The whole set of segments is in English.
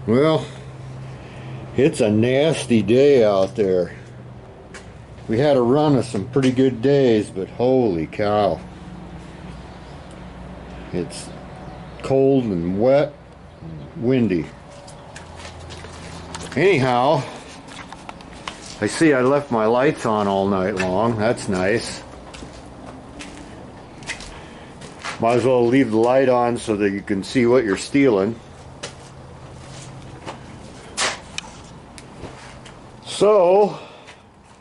Well, it's a nasty day out there. We had a run of some pretty good days, but holy cow. It's cold and wet and windy. Anyhow, I see I left my lights on all night long. That's nice. Might as well leave the light on so that you can see what you're stealing. So,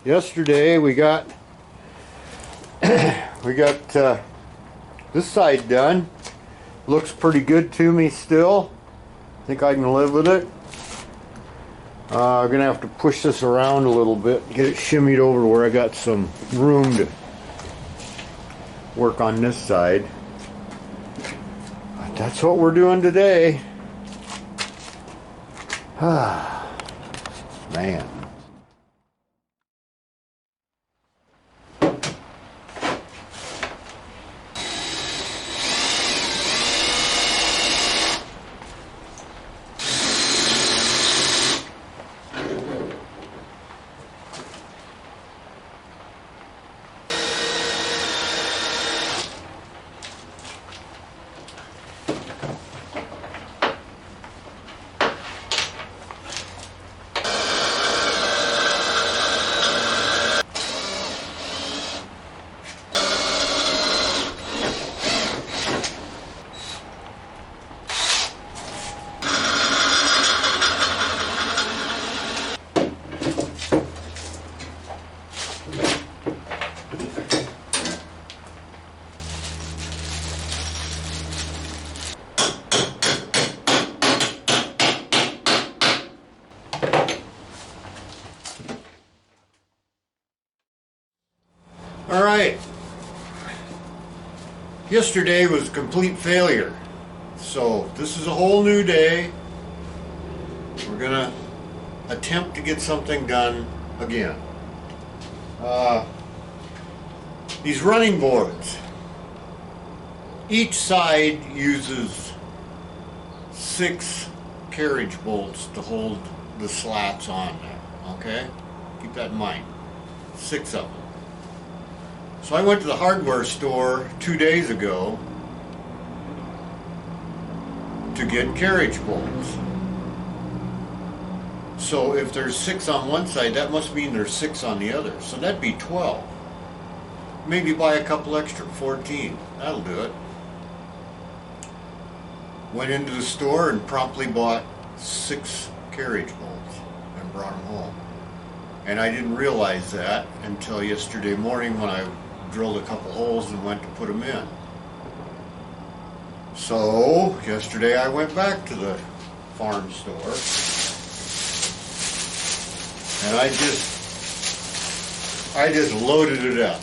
yesterday we got this side done. Looks pretty good to me still. Think I can live with it. I'm gonna have to push this around a little bit, get it shimmied over to where I got some room to work on this side. But that's what we're doing today. Man. All right. Yesterday was a complete failure. So this is a whole new day. We're gonna attempt to get something done again. These running boards, each side uses 6 carriage bolts to hold the slats on there, okay? Keep that in mind, 6 of them. So I went to the hardware store 2 days ago to get carriage bolts. So if there's 6 on one side, that must mean there's 6 on the other. So that'd be 12. Maybe buy a couple extra, 14. That'll do it. Went into the store and promptly bought 6 carriage bolts and brought them home. And I didn't realize that until yesterday morning when I drilled a couple holes and went to put them in. So yesterday I went back to the farm store and I just loaded it up.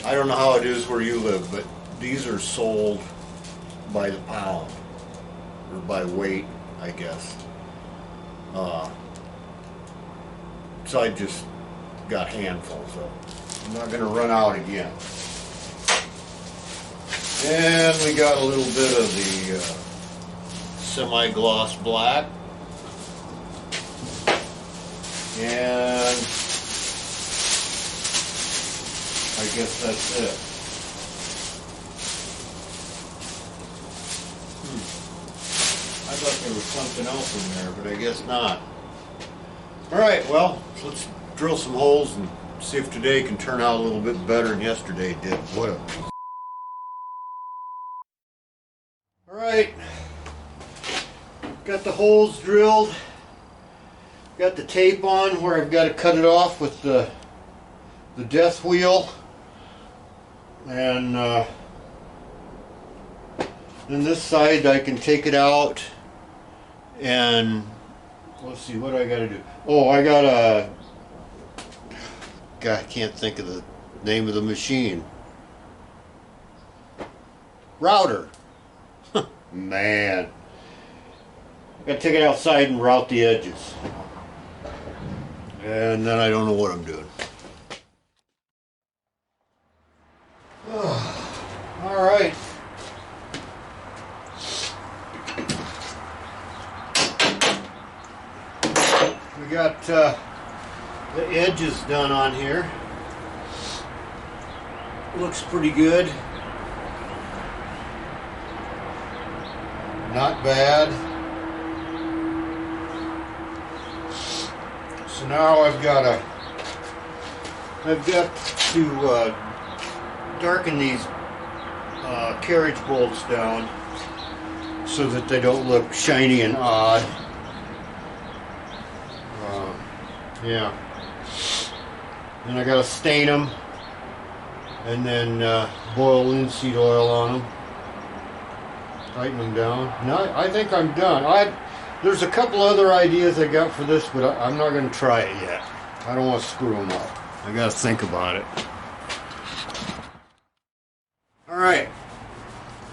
I don't know how it is where you live, but these are sold by the pound or by weight, I guess. So I just got handfuls of it. I'm not going to run out again. And we got a little bit of the semi-gloss black. And I guess that's it. I thought there was something else in there, but I guess not. Alright, well, let's drill some holes and see if today can turn out a little bit better than yesterday did. What a... Alright, got the holes drilled, got the tape on where I've got to cut it off with the death wheel, and then this side I can take it out and let's see what I got to do. Oh, I got a... God, I can't think of the name of the machine. Router. Man. I gotta take it outside and route the edges. And then I don't know what I'm doing. Alright. The edge is done on here. Looks pretty good. Not bad. So now I've got to darken these carriage bolts down so that they don't look shiny and odd. Yeah. Then I gotta stain them and then boil linseed oil on them. Tighten them down. No, I think I'm done. There's a couple other ideas I got for this, but I'm not going to try it yet. I don't want to screw them up. I got to think about it. All right.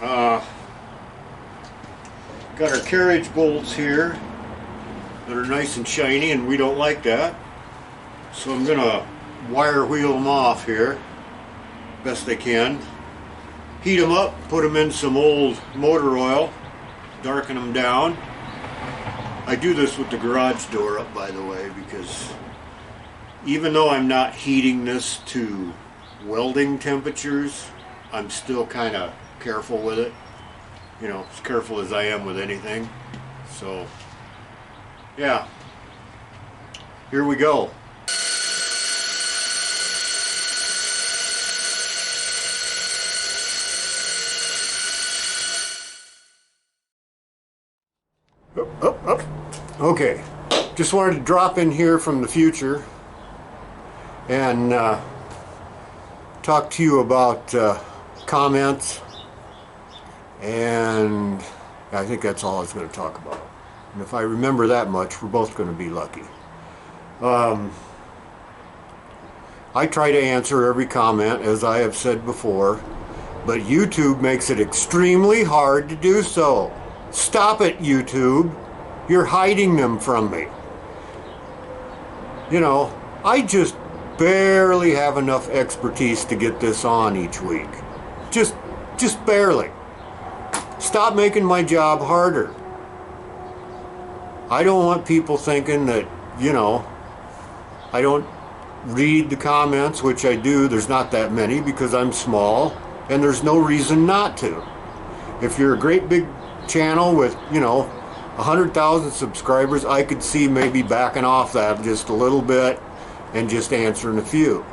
Got our carriage bolts here that are nice and shiny, and we don't like that. So I'm going to wire wheel them off here best I can. Heat them up, put them in some old motor oil, darken them down. I do this with the garage door up, by the way, because even though I'm not heating this to welding temperatures, I'm still kind of careful with it. You know, as careful as I am with anything. So, yeah. Here we go. Up. Okay, just wanted to drop in here from the future and talk to you about comments, and I think that's all I was going to talk about. And if I remember that much, we're both going to be lucky. I try to answer every comment, as I have said before, but YouTube makes it extremely hard to do so. Stop it, YouTube. You're hiding them from me. You know, I just barely have enough expertise to get this on each week. Just barely. Stop making my job harder. I don't want people thinking that, you know, I don't read the comments, which I do. There's not that many because I'm small, and there's no reason not to. If you're a great big channel with, you know, 100,000 subscribers, I could see maybe backing off that just a little bit and just answering a few.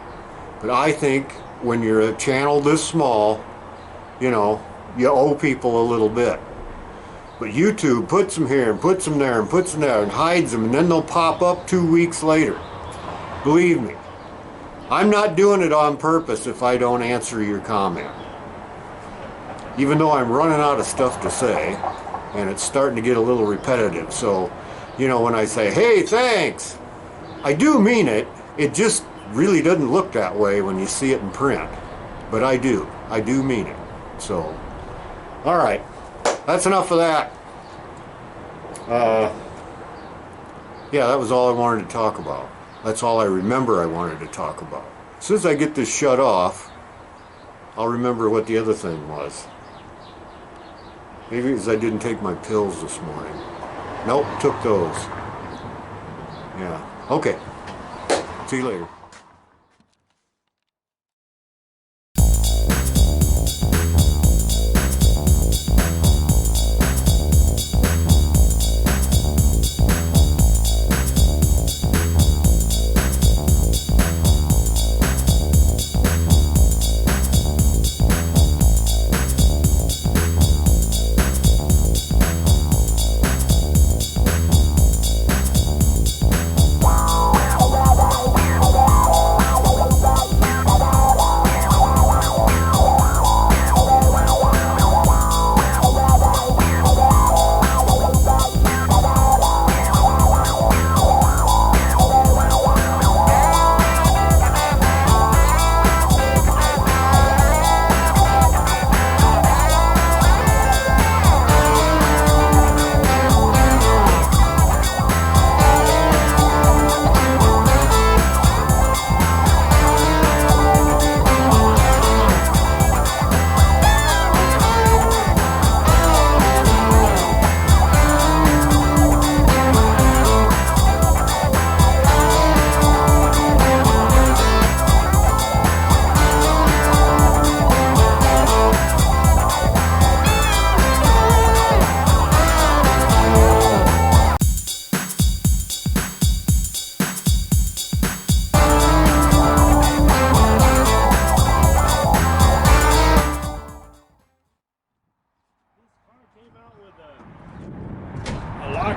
But I think when you're a channel this small, you know, you owe people a little bit. But YouTube puts them here and puts them there and puts them there and hides them, and then they'll pop up 2 weeks later. Believe me, I'm not doing it on purpose if I don't answer your comment. Even though I'm running out of stuff to say, and it's starting to get a little repetitive. So, you know, when I say, hey, thanks, I do mean it. It just really doesn't look that way when you see it in print. But I do mean it. So, all right, that's enough of that. Yeah, that was all I wanted to talk about. That's all I remember I wanted to talk about. As soon as I get this shut off, I'll remember what the other thing was. Maybe because I didn't take my pills this morning. Nope, took those. Yeah, okay. See you later.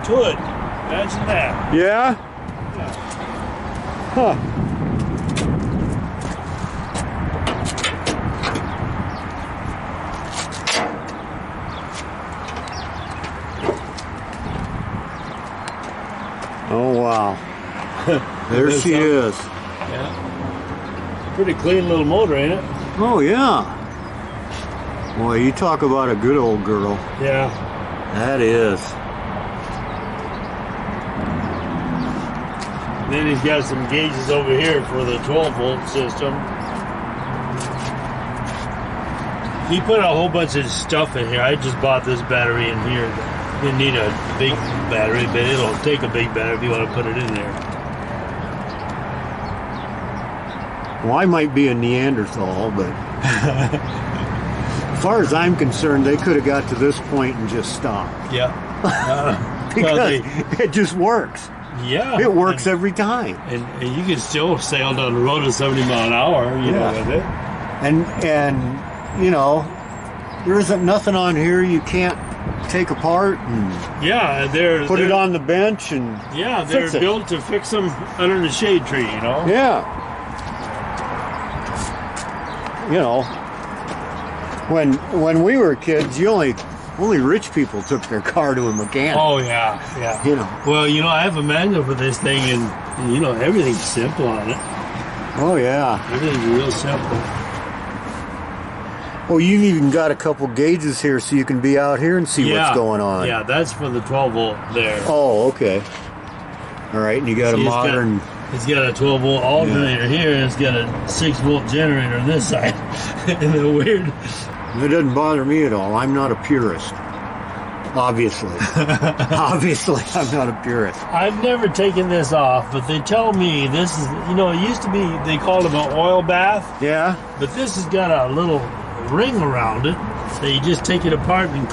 hood. Imagine that. Yeah? Huh. Oh, wow. There she is. Yeah. Pretty clean little motor, ain't it? Oh, yeah. Boy, you talk about a good old girl. Yeah. That is. Then he's got some gauges over here for the 12-volt system. He put a whole bunch of stuff in here. I just bought this battery in here. You need a big battery, but it'll take a big battery if you want to put it in there. Well, I might be a Neanderthal, but as far as I'm concerned, they could have got to this point and just stopped. Yeah. Because it just works. Yeah. It works every time. And you can still sail down the road at 70 mile an hour, you know, with it. And you know, there isn't nothing on here you can't take apart and put it on the bench and they're built to fix them under the shade tree, you know. Yeah. You know, when we were kids, only rich people took their car to a mechanic. Oh yeah. You know. Well, you know, I have a manual for this thing, and you know, everything's simple on it. Oh yeah. Everything's real simple. Well, you've even got a couple gauges here so you can be out here and see what's going on. Yeah, that's for the 12-volt there. Oh, okay. All right, and you got a modern... It's got a 12-volt alternator here, and it's got a 6-volt generator on this side. Isn't that weird? It doesn't bother me at all. I'm not a purist. Obviously. Obviously, I'm not a purist. I've never taken this off, but they tell me this is, you know, it used to be, they called it an oil bath. Yeah? But this has got a little ring around it, so you just take it apart and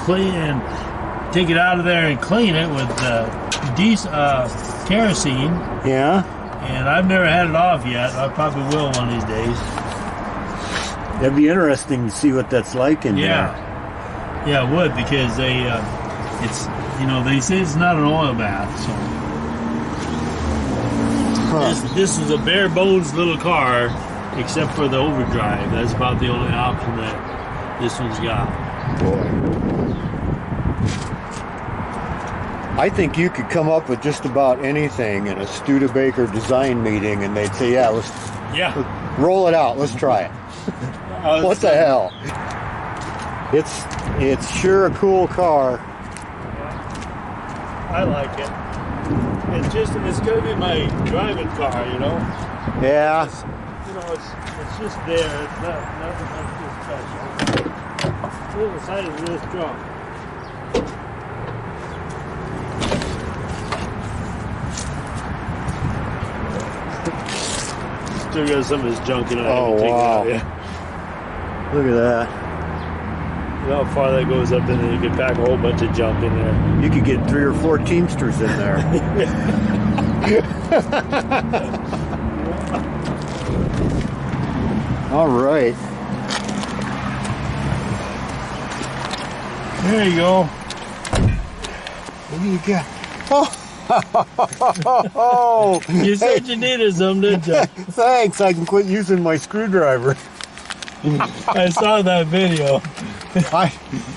take it out of there and clean it with kerosene. Yeah? And I've never had it off yet. I probably will one of these days. That'd be interesting to see what that's like in there. Yeah, it would, because it's, you know, they say it's not an oil bath, so. This is a bare bones little car, except for the overdrive. That's about the only option that this one's got. Boy. I think you could come up with just about anything in a Studebaker design meeting, and they'd say, let's roll it out. Let's try it. What the hell? It's sure a cool car. I like it. It's gonna be my driving car, you know. Yeah. You know, it's just there. It's nothing much too special. Look at the size of this trunk. Still got some of this junk in it. Oh, wow. Look at that. You know how far that goes up in there? You could pack a whole bunch of junk in there. You could get 3 or 4 Teamsters in there. All right. There you go. What do you got? Oh! You said you needed some, didn't you? Thanks. I can quit using my screwdriver. I saw that video.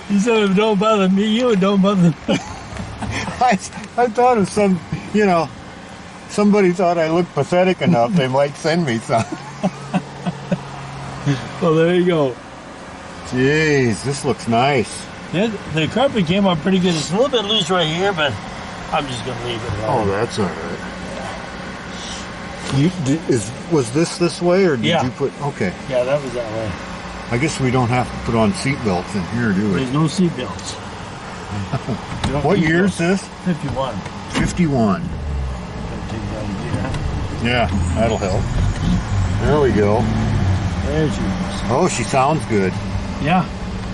You said, don't bother me, you don't bother me. I thought of somebody thought I looked pathetic enough, they might send me some. Well, there you go. Jeez, this looks nice. The carpet came out pretty good. It's a little bit loose right here, but I'm just going to leave it alone. Oh, that's all right. Was this way, or did you put... Okay. Yeah, that was that way. I guess we don't have to put on seat belts in here, do we? There's no seat belts. What year is this? 51. 51. Yeah, that'll help. There we go. There she is. Oh, she sounds good. Yeah.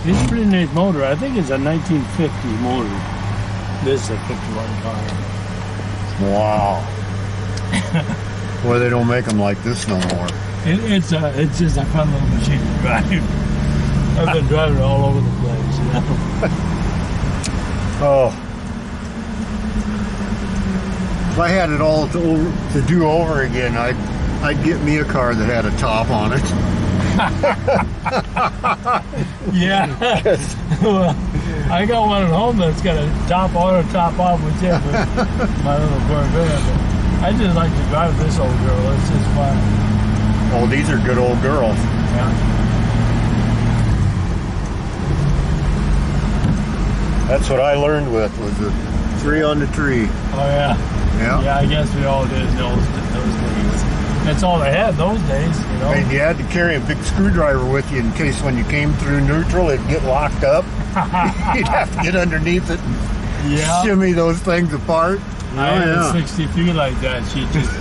It's a pretty nice motor. I think it's a 1950 motor. This is a 51 car. Wow. Boy, they don't make them like this no more. It's just a fun little machine to drive. I've been driving it all over the place, you know. Oh. If I had it all to do over again, I'd get me a car that had a top on it. Yeah. Well, I got one at home that's got a top on or top off with it. My little Corvette. I just like to drive this old girl. It's just fun. Oh, these are good old girls. Yeah. That's what I learned with, was a 3 on the tree. Oh yeah. Yeah. Yeah, I guess we all did in those days. That's all they had those days, you know. And you had to carry a big screwdriver with you in case when you came through neutral, it'd get locked up. You'd have to get underneath it and shimmy those things apart. I had a 60 feet like that. She'd just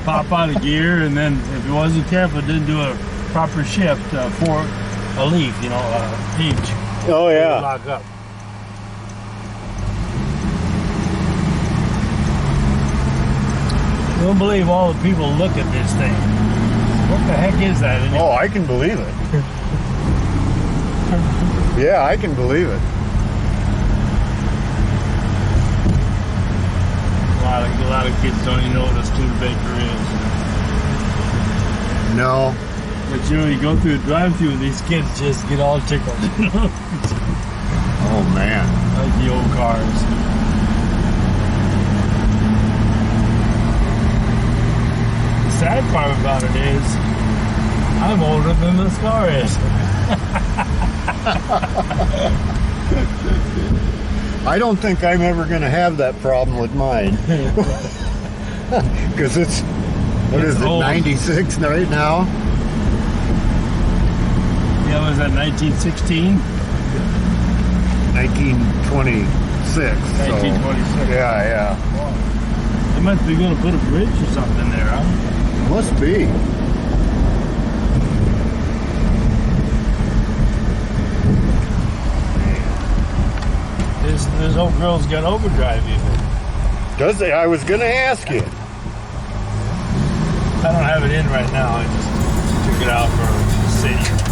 pop out of gear, and then if it wasn't careful, didn't do a proper shift for a leaf, you know, each. Oh, yeah. Lock up. You don't believe all the people look at this thing. What the heck is that? Oh, I can believe it. Yeah, I can believe it. A lot of kids don't even know what a Studebaker is. No. But you know, you go through the drive-thru and these kids just get all tickled. Oh, man. Like the old cars. The sad part about it is, I'm older than this car is. I don't think I'm ever going to have that problem with mine. Because it's old. 96 right now? Yeah, was that 1916? 1926. 1926. Yeah. Wow. They must be going to put a bridge or something there, huh? Must be. This old girl's got overdrive even. Does they? I was going to ask you. I don't have it in right now. I just took it out for city.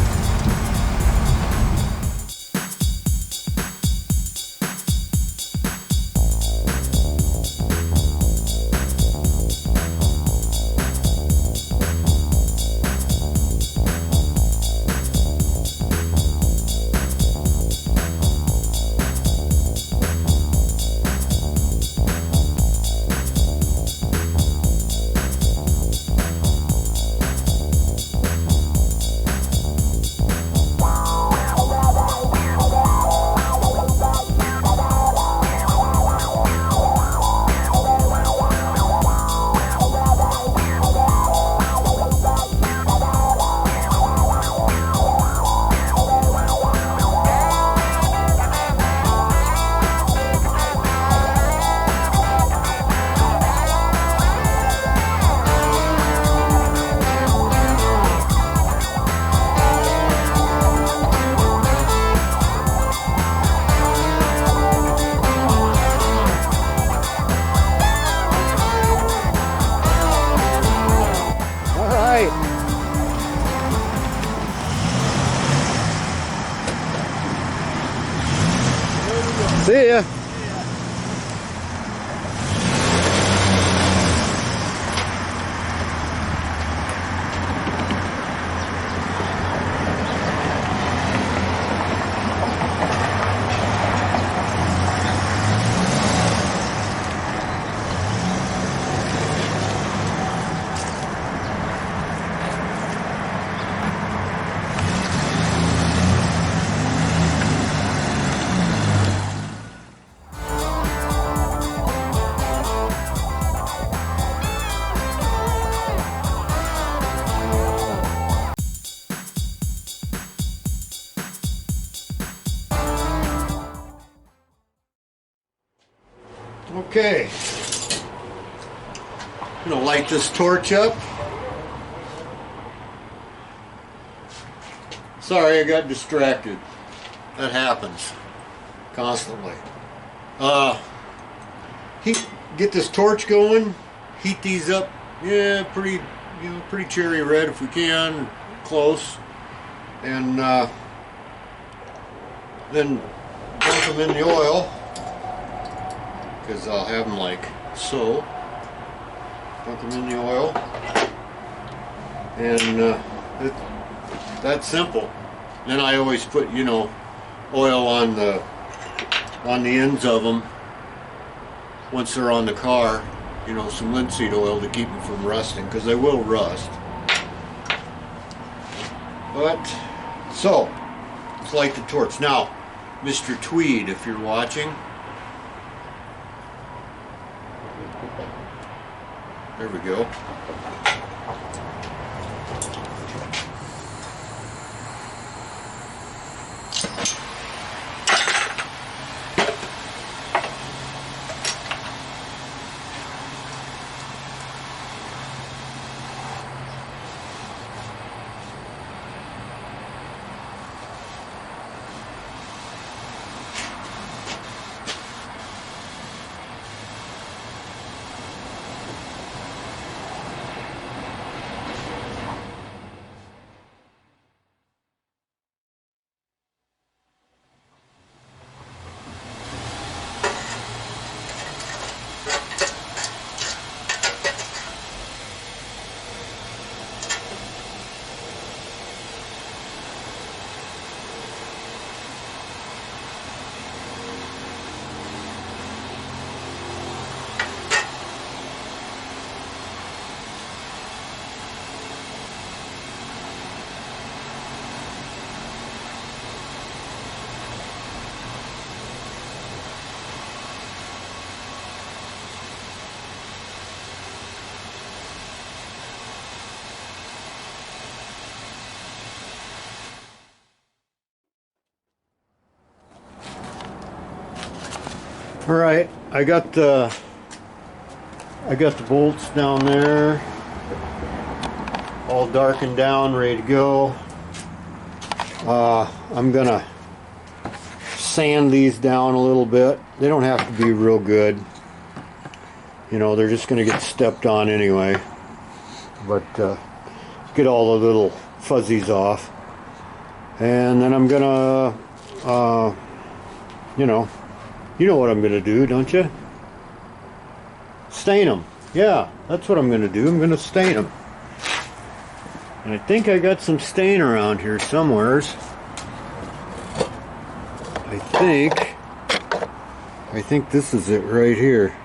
See ya. Okay, I'm gonna light this torch up. Sorry, I got distracted. That happens constantly. Get this torch going. Heat these up. Yeah, pretty cherry red if we can, close, and then dump them in the oil. Because I'll have them like So, dunk them in the oil, and that's simple. Then I always put, you know, oil on the ends of them once they're on the car, you know, some linseed oil to keep them from rusting, because they will rust. But, so, let's light the torch. Now, Mr. Tweed, if you're watching, there we go. All right, I got the bolts down there, all darkened down, ready to go. I'm gonna sand these down a little bit. They don't have to be real good. You know, they're just gonna get stepped on anyway. But get all the little fuzzies off. And then I'm gonna, you know what I'm gonna do, don't you? Stain them. Yeah, that's what I'm gonna do. I'm gonna stain them. And I think I got some stain around here somewheres. I think this is it right here.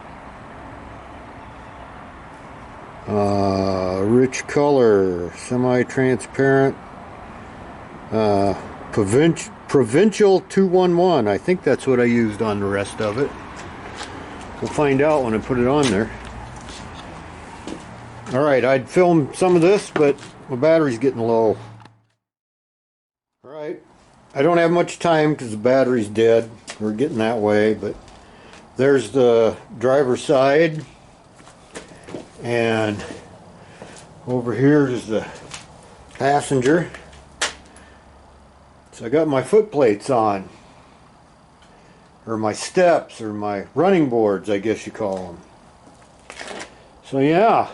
Rich color, semi-transparent, Provincial 211. I think that's what I used on the rest of it. We'll find out when I put it on there. Alright, I'd film some of this, but my battery's getting low. Alright, I don't have much time because the battery's dead. We're getting that way, but there's the driver's side. And over here is the passenger. So I got my foot plates on, or my steps, or my running boards, I guess you call them. So yeah,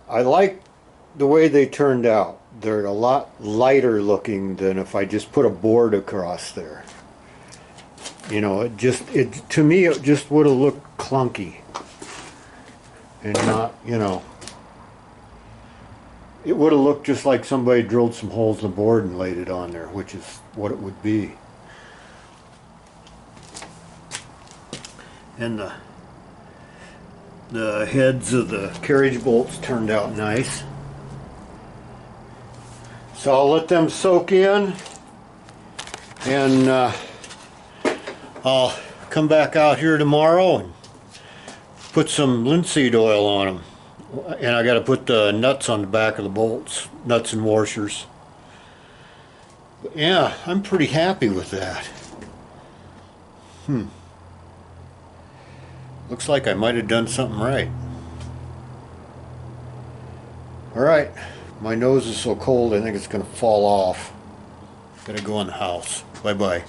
I like the way they turned out. They're a lot lighter looking than if I just put a board across there. You know, to me it just would have looked clunky and not, you know. It would have looked just like somebody drilled some holes in the board and laid it on there, which is what it would be. And the heads of the carriage bolts turned out nice. So I'll let them soak in, and I'll come back out here tomorrow and put some linseed oil on them. And I got to put the nuts on the back of the bolts, nuts and washers. But yeah, I'm pretty happy with that. Looks like I might have done something right. Alright, my nose is so cold I think it's going to fall off. Gotta go in the house. Bye bye.